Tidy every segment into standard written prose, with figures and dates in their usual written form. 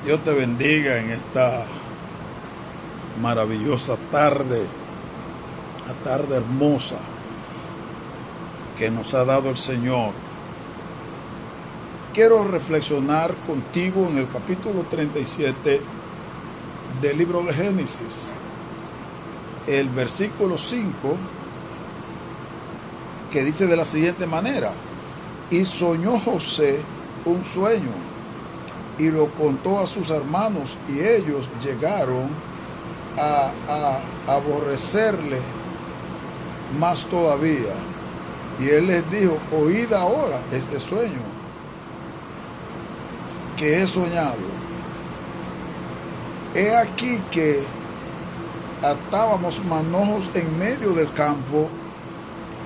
Dios te bendiga en esta maravillosa tarde, la tarde hermosa que nos ha dado el Señor. Quiero reflexionar contigo en el capítulo 37 del libro de Génesis, el versículo 5, que dice de la siguiente manera: y soñó José un sueño y lo contó a sus hermanos, y ellos llegaron a aborrecerle más todavía. Y él les dijo: oíd ahora este sueño que he soñado. He aquí que atábamos manojos en medio del campo,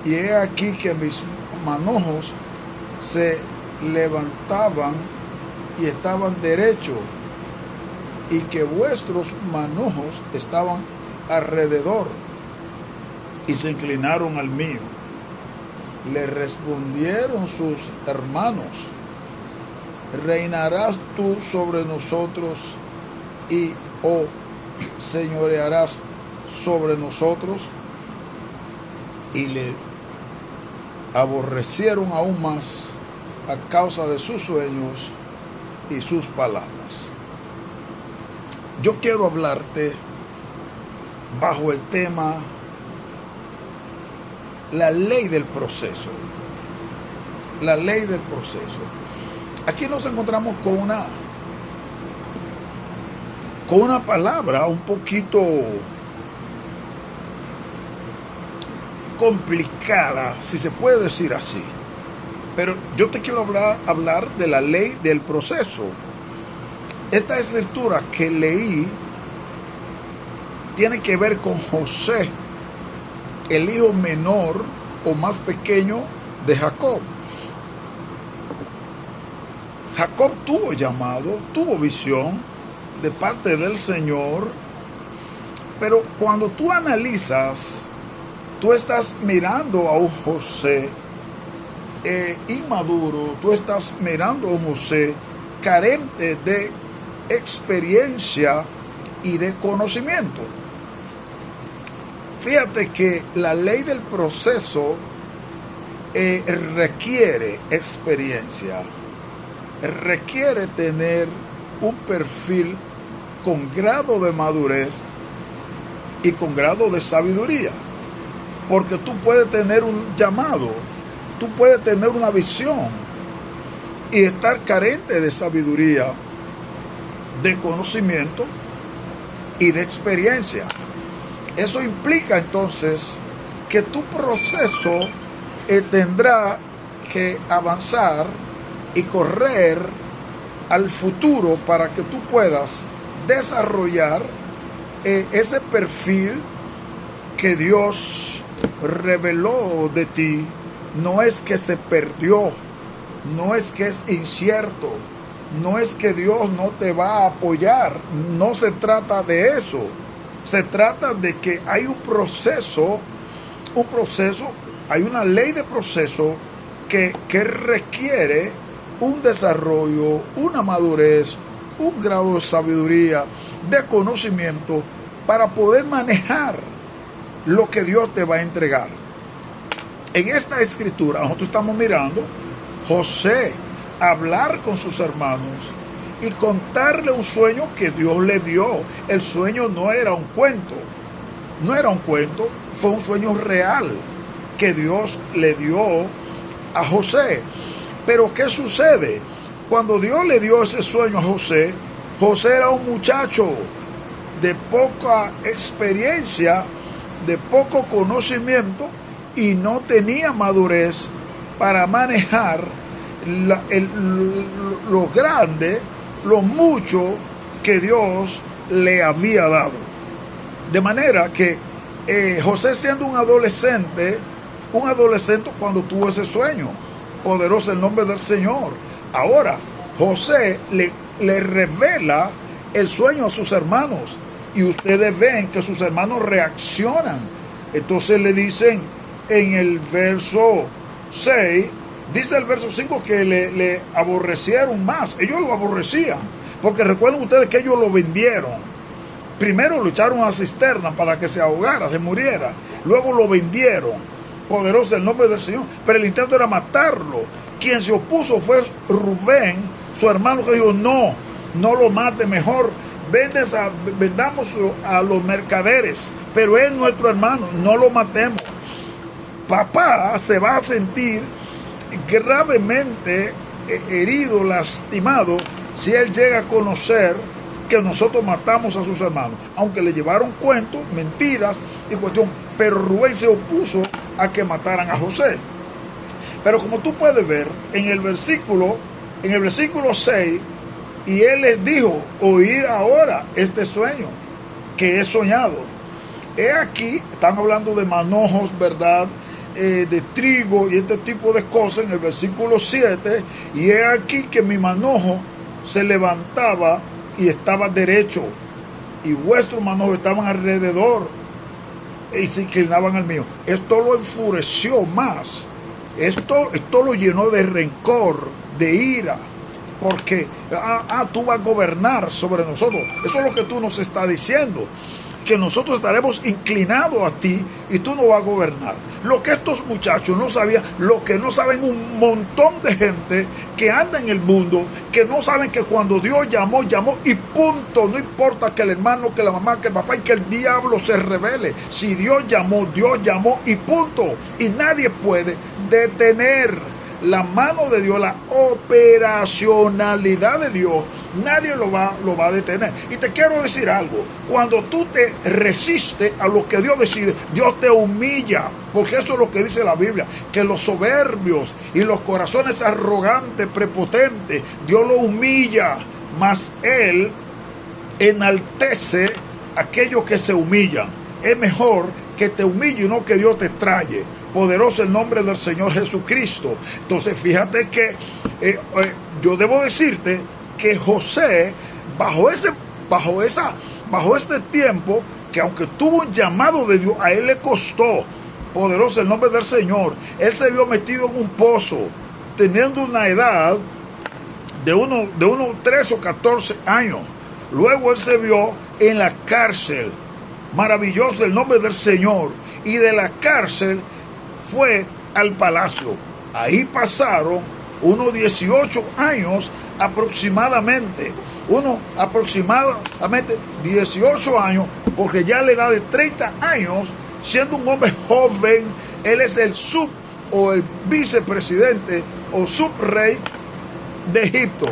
y he aquí que mis manojos se levantaban y estaban derechos, y que vuestros manojos estaban alrededor y se inclinaron al mío. Le respondieron sus hermanos: ¿reinarás tú sobre nosotros y señorearás sobre nosotros? Y le aborrecieron aún más a causa de sus sueños y sus palabras. Yo quiero hablarte bajo el tema la ley del proceso. La ley del proceso. Aquí nos encontramos con una palabra un poquito complicada, si se puede decir así. Pero yo te quiero hablar de la ley del proceso. Esta escritura que leí tiene que ver con José, el hijo menor o más pequeño de Jacob. Jacob tuvo llamado, tuvo visión de parte del Señor, pero cuando tú analizas, tú estás mirando a un José inmaduro, tú estás mirando a un José carente de experiencia y de conocimiento. Fíjate que la ley del proceso requiere experiencia, requiere tener un perfil con grado de madurez y con grado de sabiduría, porque tú puedes tener un llamado, tú puedes tener una visión y estar carente de sabiduría, de conocimiento y de experiencia. Eso implica entonces que tu proceso tendrá que avanzar y correr al futuro para que tú puedas desarrollar ese perfil que Dios reveló de ti. No es que se perdió, no es que es incierto, no es que Dios no te va a apoyar, no se trata de eso. Se trata de que hay un proceso, hay una ley de proceso que requiere un desarrollo, una madurez, un grado de sabiduría, de conocimiento, para poder manejar lo que Dios te va a entregar. En esta escritura nosotros estamos mirando José hablar con sus hermanos y contarle un sueño que Dios le dio. El sueño no era un cuento, fue un sueño real que Dios le dio a José. Pero ¿qué sucede? Cuando Dios le dio ese sueño a José, José era un muchacho de poca experiencia, de poco conocimiento, y no tenía madurez para manejar lo grande, lo mucho que Dios le había dado. De manera que José, siendo un adolescente cuando tuvo ese sueño, poderoso el nombre del Señor. Ahora, José le revela el sueño a sus hermanos, y ustedes ven que sus hermanos reaccionan. Entonces le dicen en el verso 6, dice el verso 5 que le aborrecieron más. Ellos lo aborrecían, Porque recuerden ustedes que ellos lo vendieron. Primero lo echaron a la cisterna para que se ahogara, se muriera. Luego lo vendieron. Poderoso el nombre del Señor. Pero el intento era matarlo. Quien se opuso fue Rubén, su hermano, que dijo, no lo mate, mejor vendamos a los mercaderes. Pero es nuestro hermano, no lo matemos. Papá se va a sentir gravemente herido, lastimado, si él llega a conocer que nosotros matamos a sus hermanos, aunque le llevaron cuentos, mentiras y cuestión, pero Rubén se opuso a que mataran a José. Pero como tú puedes ver en el versículo 6, y él les dijo, oíd ahora este sueño que he soñado. He aquí, están hablando de manojos, ¿verdad?, de trigo y este tipo de cosas en el versículo 7, y he aquí que mi manojo se levantaba y estaba derecho, y vuestros manojos estaban alrededor y se inclinaban al mío. Esto lo enfureció más, esto lo llenó de rencor, de ira, porque tú vas a gobernar sobre nosotros. Eso es lo que tú nos estás diciendo, que nosotros estaremos inclinados a ti y tú no vas a gobernar. Lo que estos muchachos no sabían, lo que no saben un montón de gente que anda en el mundo, que no saben que cuando Dios llamó y punto. No importa que el hermano, que la mamá, que el papá y que el diablo se revele. Si Dios llamó y punto. Y nadie puede detener la mano de Dios, la operacionalidad de Dios. Nadie lo va a detener. Y te quiero decir algo: cuando tú te resistes a lo que Dios decide, Dios te humilla, porque eso es lo que dice la Biblia, que los soberbios y los corazones arrogantes, prepotentes, Dios los humilla, mas Él enaltece a aquellos que se humillan. Es mejor que te humille y no que Dios te traye. Poderoso el nombre del Señor Jesucristo. Entonces fíjate que yo debo decirte que José, bajo este tiempo, que aunque tuvo un llamado de Dios, a él le costó. Poderoso el nombre del Señor. Él se vio metido en un pozo, teniendo una edad de unos 13 o 14 años. Luego él se vio en la cárcel. Maravilloso el nombre del Señor. Y de la cárcel fue al palacio. Ahí pasaron unos 18 años aproximadamente. 18 años, porque ya a la edad de 30 años, siendo un hombre joven, él es el vicepresidente o subrey de Egipto,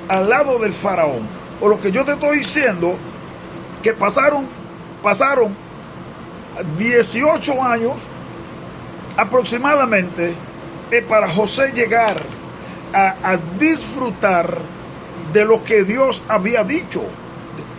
al lado del faraón. O lo que yo te estoy diciendo, que pasaron 18 años aproximadamente para José llegar a disfrutar de lo que Dios había dicho.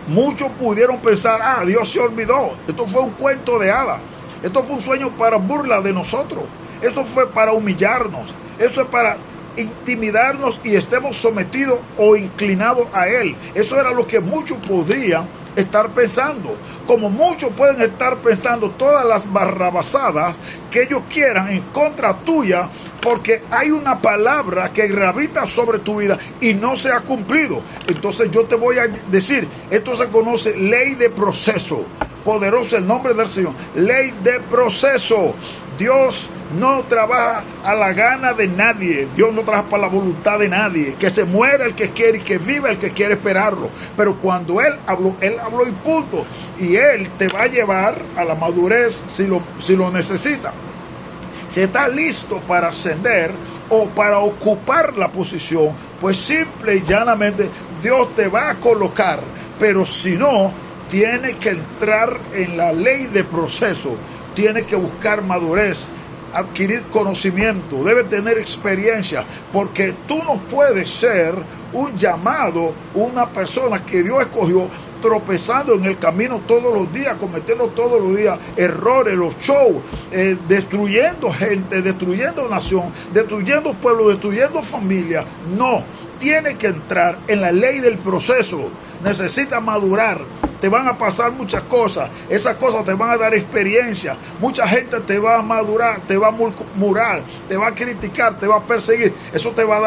Muchos pudieron pensar, Dios se olvidó, esto fue un cuento de hadas, esto fue un sueño para burla de nosotros, esto fue para humillarnos, esto es para intimidarnos y estemos sometidos o inclinados a Él. Eso era lo que muchos podrían estar pensando, como muchos pueden estar pensando todas las barrabasadas que ellos quieran en contra tuya, porque hay una palabra que gravita sobre tu vida y no se ha cumplido. Entonces yo te voy a decir, esto se conoce ley de proceso. Poderoso el nombre del Señor. Ley de proceso. Dios no trabaja a la gana de nadie. Dios no trabaja para la voluntad de nadie. Que se muera el que quiere y que viva el que quiere esperarlo. Pero cuando Él habló y punto. Y Él te va a llevar a la madurez si lo necesita. Si está listo para ascender o para ocupar la posición, pues simple y llanamente Dios te va a colocar. Pero si no, tiene que entrar en la ley de proceso. Tiene que buscar madurez, adquirir conocimiento, debe tener experiencia, porque tú no puedes ser un llamado, una persona que Dios escogió, tropezando en el camino todos los días, cometiendo todos los días errores, los shows, destruyendo gente, destruyendo nación, destruyendo pueblo, destruyendo familia. No, tiene que entrar en la ley del proceso. Necesita madurar, te van a pasar muchas cosas. Esas cosas te van a dar experiencia. Mucha gente te va a madurar, te va a murmurar, te va a criticar, te va a perseguir. Eso te va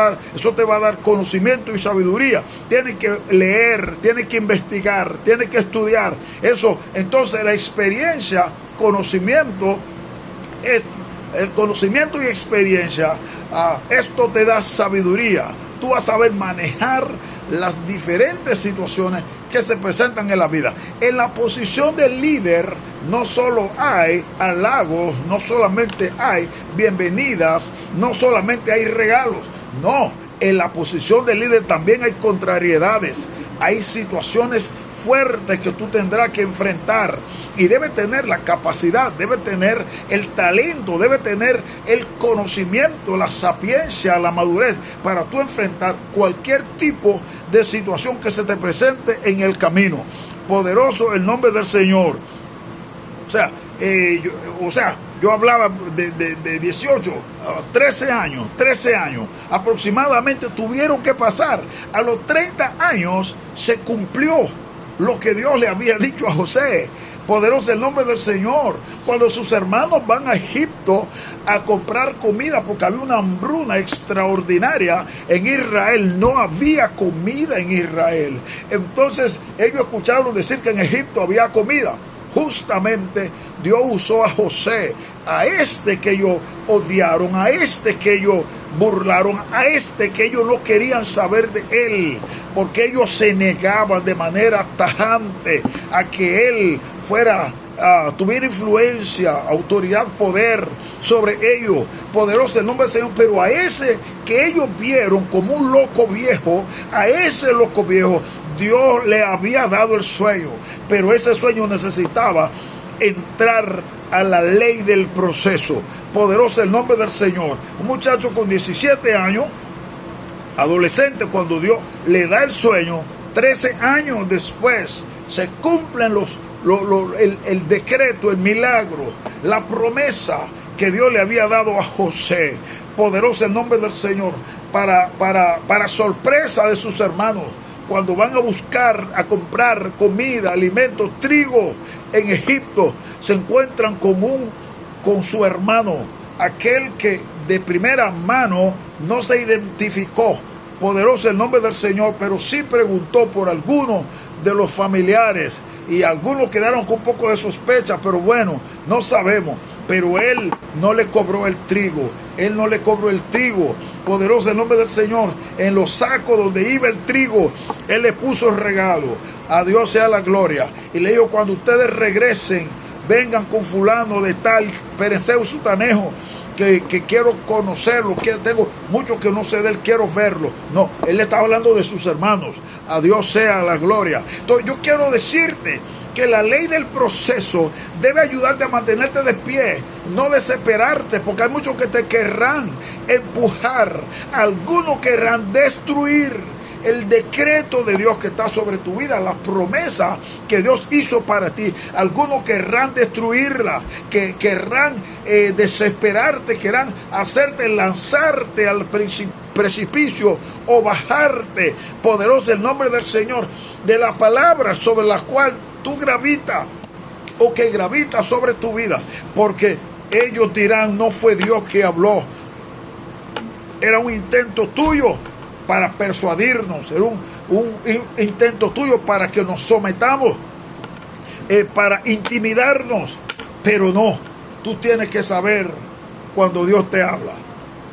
a dar conocimiento y sabiduría. Tienes que leer, tienes que investigar, tienes que estudiar. Eso, entonces la experiencia, conocimiento, el conocimiento y experiencia, esto te da sabiduría. Tú vas a saber manejar las diferentes situaciones que se presentan en la vida. En la posición del líder no solo hay halagos, no solamente hay bienvenidas, no solamente hay regalos. No, en la posición del líder también hay contrariedades, hay situaciones fuertes que tú tendrás que enfrentar, y debe tener la capacidad, debe tener el talento, debe tener el conocimiento, la sapiencia, la madurez para tú enfrentar cualquier tipo de situación que se te presente en el camino. Poderoso el nombre del Señor. Yo hablaba de 18, 13 años aproximadamente tuvieron que pasar. A los 30 años se cumplió lo que Dios le había dicho a José. Poderoso el nombre del Señor. Cuando sus hermanos van a Egipto a comprar comida, porque había una hambruna extraordinaria en Israel, no había comida en Israel. Entonces ellos escucharon decir que en Egipto había comida. Justamente Dios usó a José, a este que ellos odiaron, a este que ellos burlaron, a este que ellos no querían saber de él, porque ellos se negaban de manera tajante a que él tuviera influencia, autoridad, poder sobre ellos. Poderoso el nombre del Señor. Pero a ese que ellos vieron como un loco viejo, a ese loco viejo Dios le había dado el sueño, pero ese sueño necesitaba entrar a la ley del proceso. Poderoso el nombre del Señor. Un muchacho con 17 años, adolescente, cuando Dios le da el sueño, 13 años después se cumplen el decreto, el milagro, la promesa que Dios le había dado a José. Poderoso el nombre del Señor. Para sorpresa de sus hermanos, cuando van a buscar, a comprar comida, alimentos, trigo en Egipto, se encuentran con su hermano, aquel que de primera mano no se identificó. Poderoso el nombre del Señor, pero sí preguntó por algunos de los familiares, y algunos quedaron con un poco de sospecha, pero bueno, no sabemos. Pero él no le cobró el trigo. Él no le cobró el trigo. Poderoso el nombre del Señor. En los sacos donde iba el trigo, él le puso el regalo. A Dios sea la gloria. Y le dijo: cuando ustedes regresen, vengan con fulano de tal, Pereceo Sutanejo, que quiero conocerlo, que tengo mucho que no sé de él, quiero verlo. No, él le estaba hablando de sus hermanos. A Dios sea la gloria. Entonces yo quiero decirte que la ley del proceso debe ayudarte a mantenerte de pie, no desesperarte, porque hay muchos que te querrán empujar, algunos querrán destruir el decreto de Dios que está sobre tu vida, la promesa que Dios hizo para ti. Algunos querrán destruirla, que querrán desesperarte, querrán hacerte lanzarte al precipicio o bajarte. Poderoso el nombre del Señor, de la palabra sobre la cual tú gravitas o que gravita sobre tu vida, porque ellos dirán: no fue Dios que habló, era un intento tuyo para persuadirnos, era un intento tuyo para que nos sometamos, para intimidarnos. Pero no, tú tienes que saber cuando Dios te habla.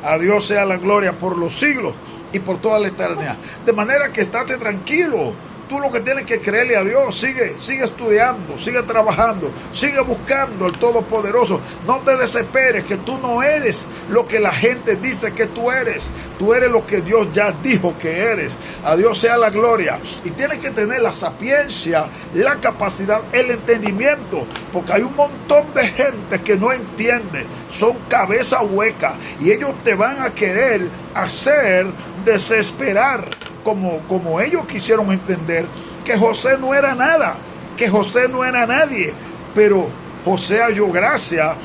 A Dios sea la gloria por los siglos y por toda la eternidad. De manera que estate tranquilo. Tú lo que tienes que creerle a Dios. Sigue estudiando, sigue trabajando, sigue buscando al Todopoderoso. No te desesperes, que tú no eres lo que la gente dice que tú eres. Tú eres lo que Dios ya dijo que eres. A Dios sea la gloria. Y tienes que tener la sapiencia, la capacidad, el entendimiento, porque hay un montón de gente que no entiende. Son cabeza hueca y ellos te van a querer hacer desesperar. Como ellos quisieron entender que José no era nada, que José no era nadie, pero José halló gracia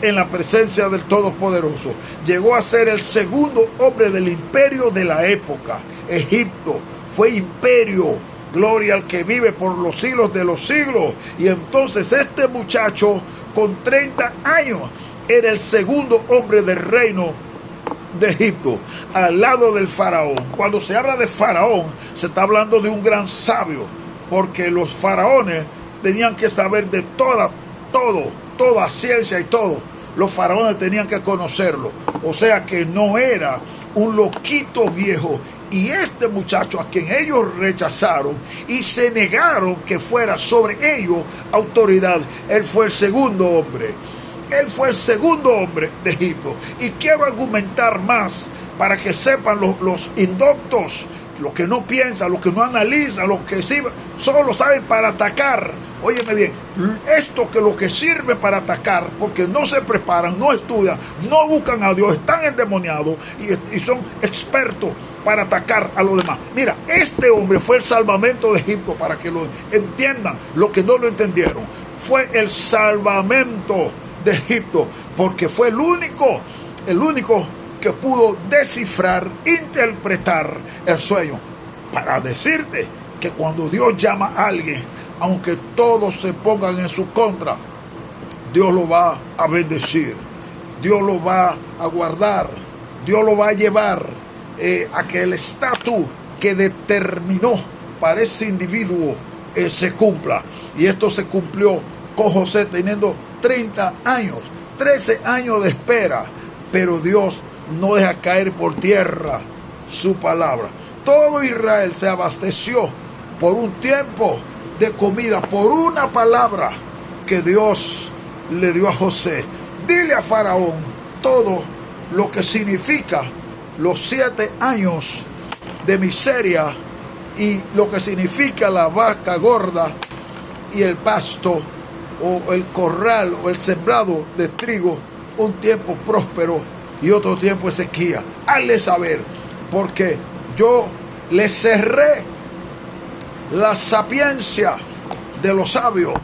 en la presencia del Todopoderoso. Llegó a ser el segundo hombre del imperio de la época. Egipto fue imperio Gloria al que vive por los siglos de los siglos. Y entonces este muchacho con 30 años era el segundo hombre del reino de Egipto, al lado del faraón. Cuando se habla de faraón, se está hablando de un gran sabio, porque los faraones tenían que saber de toda ciencia y todo. Los faraones tenían que conocerlo. O sea que no era un loquito viejo. Y este muchacho a quien ellos rechazaron y se negaron que fuera sobre ellos autoridad, él fue el segundo hombre. Él fue el segundo hombre de Egipto. Y quiero argumentar más para que sepan los indoctos, los que no piensan, los que no analizan, los que sí, solo saben para atacar. Óyeme bien, esto que lo que sirve para atacar, porque no se preparan, no estudian, no buscan a Dios, están endemoniados y son expertos para atacar a los demás. Mira, este hombre fue el salvamento de Egipto, para que lo entiendan, los que no lo entendieron. Fue el salvamento de Egipto, porque fue el único que pudo descifrar, interpretar el sueño, para decirte que cuando Dios llama a alguien, aunque todos se pongan en su contra, Dios lo va a bendecir, Dios lo va a guardar, Dios lo va a llevar a que el estatus que determinó para ese individuo se cumpla. Y esto se cumplió con José teniendo 30 años, 13 años de espera, pero Dios no deja caer por tierra su palabra. Todo Israel se abasteció por un tiempo de comida, por una palabra que Dios le dio a José. Dile a Faraón todo lo que significa los 7 años de miseria y lo que significa la vaca gorda y el pasto, o el corral o el sembrado de trigo, un tiempo próspero y otro tiempo de sequía. Hazle saber, porque yo le cerré la sapiencia de los sabios,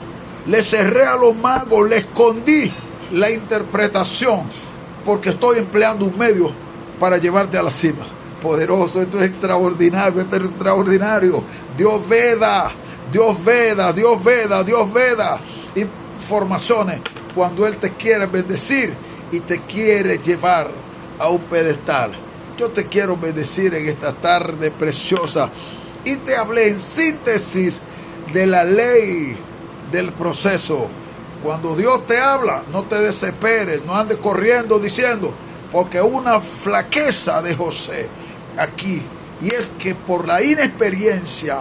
le cerré a los magos, le escondí la interpretación, porque estoy empleando un medio para llevarte a la cima. Poderoso, esto es extraordinario, esto es extraordinario. Dios veda, Dios veda, Dios veda, Dios veda informaciones cuando Él te quiere bendecir y te quiere llevar a un pedestal. Yo te quiero bendecir en esta tarde preciosa y te hablé en síntesis de la ley del proceso. Cuando Dios te habla, no te desesperes, no andes corriendo diciendo, porque una flaqueza de José aquí, y es que por la inexperiencia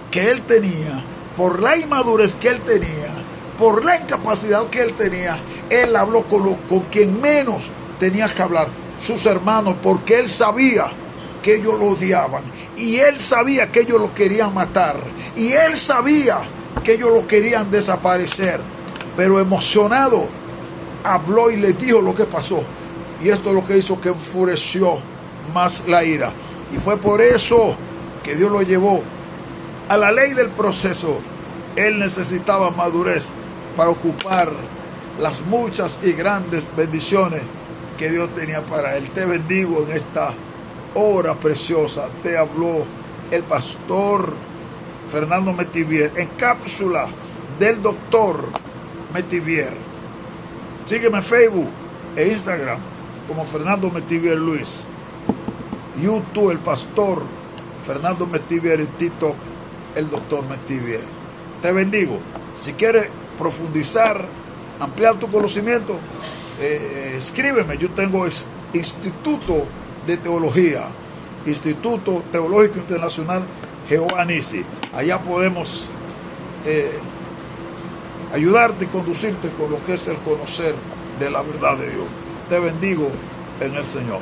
que él tenía, por la inmadurez que él tenía, por la incapacidad que él tenía, él habló con quien menos tenía que hablar, sus hermanos, porque él sabía que ellos lo odiaban, y él sabía que ellos lo querían matar, y él sabía que ellos lo querían desaparecer, pero emocionado habló y le dijo lo que pasó, y esto es lo que hizo que enfureció más la ira, y fue por eso que Dios lo llevó a la ley del proceso. Él necesitaba madurez para ocupar las muchas y grandes bendiciones que Dios tenía para él. Te bendigo en esta hora preciosa. Te habló el pastor Fernando Metivier en cápsula del doctor Metivier. Sígueme en Facebook e Instagram como Fernando Metivier Luis. YouTube, el pastor Fernando Metivier, y TikTok, el doctor Metivier. Te bendigo. Si quieres profundizar, ampliar tu conocimiento, escríbeme. Yo tengo Instituto de Teología, Instituto Teológico Internacional Jehová Nissi. Allá podemos ayudarte y conducirte con lo que es el conocer de la verdad de Dios. Te bendigo en el Señor.